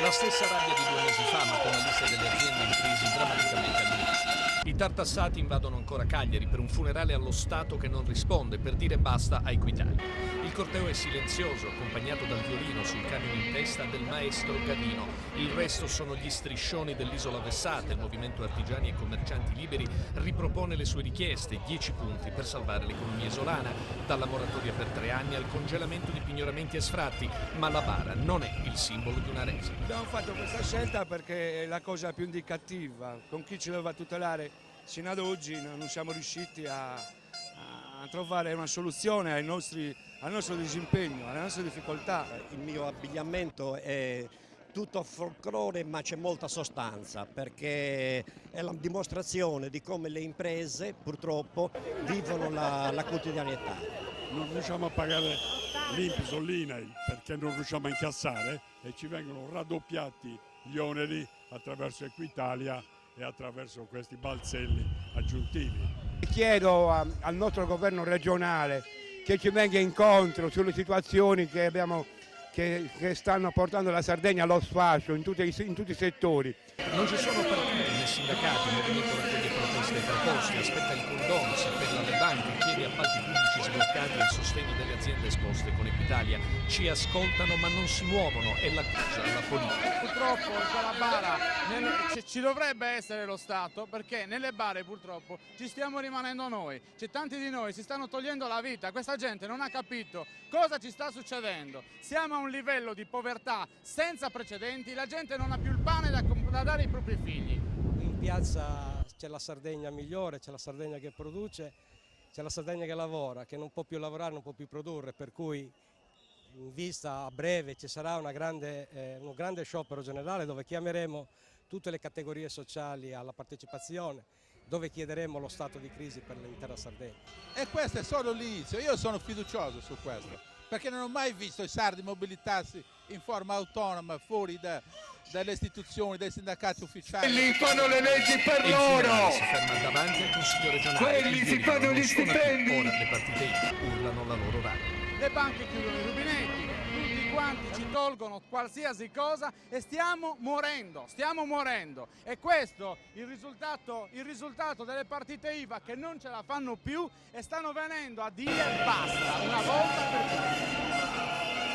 La stessa rabbia di 2 mesi fa, ma con la lista delle aziende in crisi drammaticamente all'inizio. I tartassati invadono ancora Cagliari per un funerale allo Stato che non risponde, per dire basta a Equitalia. Il corteo è silenzioso, accompagnato dal violino sul camion in testa del maestro Gavino. Il resto sono gli striscioni dell'isola vessata. Il movimento artigiani e commercianti liberi ripropone le sue richieste, 10 punti per salvare l'economia isolana, dalla moratoria per 3 anni al congelamento di pignoramenti e sfratti, ma la bara non è il simbolo di una resa. Abbiamo fatto questa scelta perché è la cosa più indicativa. Con chi ci doveva tutelare sino ad oggi non siamo riusciti a trovare una soluzione al nostro disimpegno, alle nostre difficoltà. Il mio abbigliamento è tutto folklore, ma c'è molta sostanza, perché è la dimostrazione di come le imprese purtroppo vivono la quotidianità. Non riusciamo a pagare l'INPS o l'INAIL perché non riusciamo a incassare e ci vengono raddoppiati gli oneri attraverso Equitalia e attraverso questi balzelli aggiuntivi. Chiedo al nostro governo regionale che ci venga incontro sulle situazioni che stanno portando la Sardegna allo sfascio in tutti i settori. Non ci sono partiti né sindacati, il movimento raccoglie proteste e proposte, aspetta il condono, si appella alle banche, chiede appalti pubblici sbloccati e il sostegno delle aziende esposte con Equitalia. Ci ascoltano ma non si muovono, è l'accusa alla politica. Purtroppo in quella bara ci dovrebbe essere lo Stato, perché nelle bare purtroppo ci stiamo rimanendo noi. Tanti di noi si stanno togliendo la vita, questa gente non ha capito cosa ci sta succedendo. Siamo a un livello di povertà senza precedenti, la gente non ha più il pane da dare ai propri figli. In piazza c'è la Sardegna migliore, c'è la Sardegna che produce, c'è la Sardegna che lavora, che non può più lavorare, non può più produrre, per cui in vista a breve ci sarà uno grande sciopero generale dove chiameremo tutte le categorie sociali alla partecipazione, dove chiederemo lo stato di crisi per l'intera Sardegna. E questo è solo l'inizio, io sono fiducioso su questo, perché non ho mai visto i sardi mobilitarsi in forma autonoma fuori dalle istituzioni, dai sindacati ufficiali. Quelli fanno le leggi per loro! Si ferma davanti al Consiglio regionale. Quelli si fanno gli stipendi! Ora le partite IVA urlano la loro rabbia. Le banche chiudono i rubinetti, tutti quanti ci tolgono qualsiasi cosa e stiamo morendo. E questo il risultato delle partite IVA che non ce la fanno più e stanno venendo a dire basta, una volta per tutte.